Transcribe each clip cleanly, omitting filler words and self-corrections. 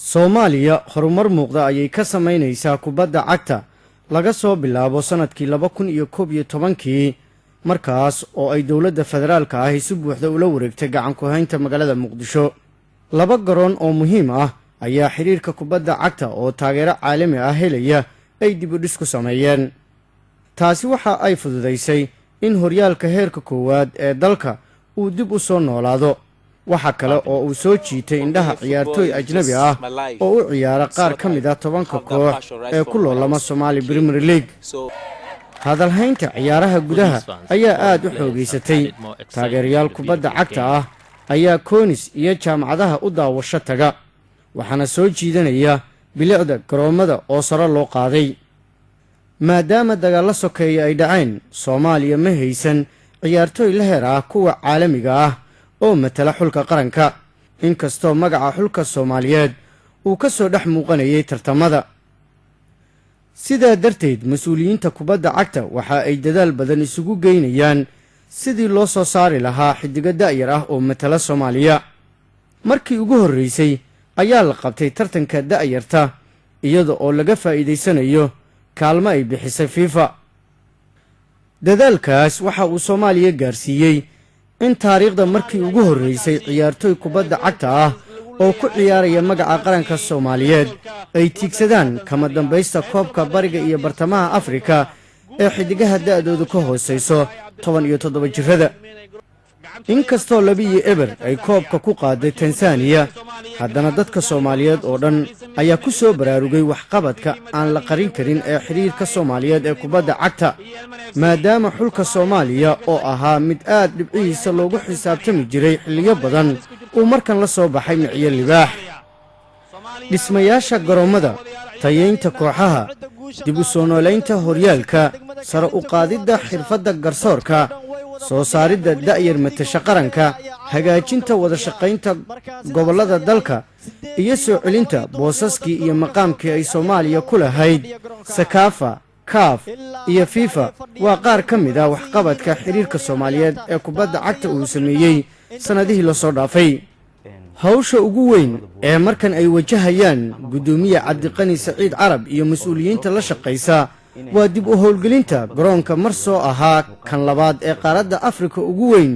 Soomaaliya horumar muuqda ayay ka samaynaysaa kubadda cagta laga soo bilaabo sanadkii 2011 markaas oo ay dawladda federaalka ah si buuxda ula wareegtay gacan ku haynta magaalada Muqdisho. Laba garoon oo muhiim ah ayaa xiriirka kubadda cagta oo taageero caalami ah helaya ay dib u dhis ku sameeyeen. taasi waxa ay fududeysay in horyaalka heerka koowaad ee dalka uu dib u soo noolaado. waxa kale oo uu soo jiitay indhaha ciyaartooy ajnabi ah oo u ciyaara qaar ka mid ah 10 koox ee ku loolama Somali Premier League. hadalhaynta ciyaaraha gudaha ayaa aad u xoogeysatay. taageerayaal kubadda cagta ah ayaa koonis iyo jaamacadaha u daawasho taga, waxaana soo jiidanaya bilicda garoomada oo sare loo qaaday. maadaama dagaal sokeeye ay dhaceen, Soomaaliya ma haysan ciyaartooy la heer ah kuwa caalamiga ah oo matala xulka qaranka, inkastoo magaca xulka Soomaaliyeed uu ka soo dhex muuqanayay tartamada. sidaa darteed, mas'uuliyiinta kubadda cagta waxa ay dadaal badan isugu geynayaan sidii loo soo saari lahaa xidiga da'yar ah oo matala Soomaaliya. markii ugu horreysay ayaa la qabtay tartanka da'yarta iyada oo laga faa'iideysanayo kaalmo ay bixisay FIFA. dadaalkaas waxa uu Soomaaliya gaarsiiyey in taariikhda markii ugu horreysay ciyaartooy kubadda cagta ah oo ku ciyaaraya magaca qaranka Soomaaliyeed ay tiigsadaan kama dambaysta koobka bariga iyo bartamaha Afrika ee xidigaha da'doodu ka hooseyso 17 jirada. inkastoo 2-0 ay koobka ku qaaday Tansaaniya, haddana dadka Soomaaliyeed oo dhan ayaa ku soo baraarugay waxqabadka aan la qarin karin ee xiriirka Soomaaliyeed ee kubadda cagta, maadaama xulka Soomaaliya oo ahaa mid aad dhibcihiisa loogu xisaabtami jiray xilliyo badan uu markan la soo baxay miciyo libaax. dhismayaasha garoomada, tayeynta kooxaha, dib u soo noolaynta horyaalka, sare u qaadidda xirfadda garsoorka, soo saaridda da'yar matasha qaranka, hagaajinta wada shaqaynta gobollada dalka, iyo soo celinta boosaskii iyo maqaamkii ay Soomaaliya ku lahayd Sakaafa, CAF iyo FIFA waa qaar ka mid ah waxqabadka xiriirka Soomaaliyeed ee kubadda cagta uu sameeyey sanadihii la soo dhaafay. hawsha ugu weyn ee markan ay wajahayaan gudoomiye Cabdiqani Saciid Carab iyo mas'uuliyiinta la shaqaysa waa dib u howlgelinta garoonka mar soo ahaa kan labaad ee qaaradda Afrika ugu weyn,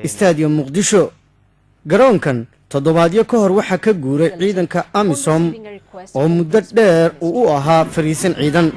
Stadium Muqdisho. garoonkan toddobaadyo ka hor waxa ka guuray ciidanka AMISOM oo muddo dheer u ahaa fariisan ciidan.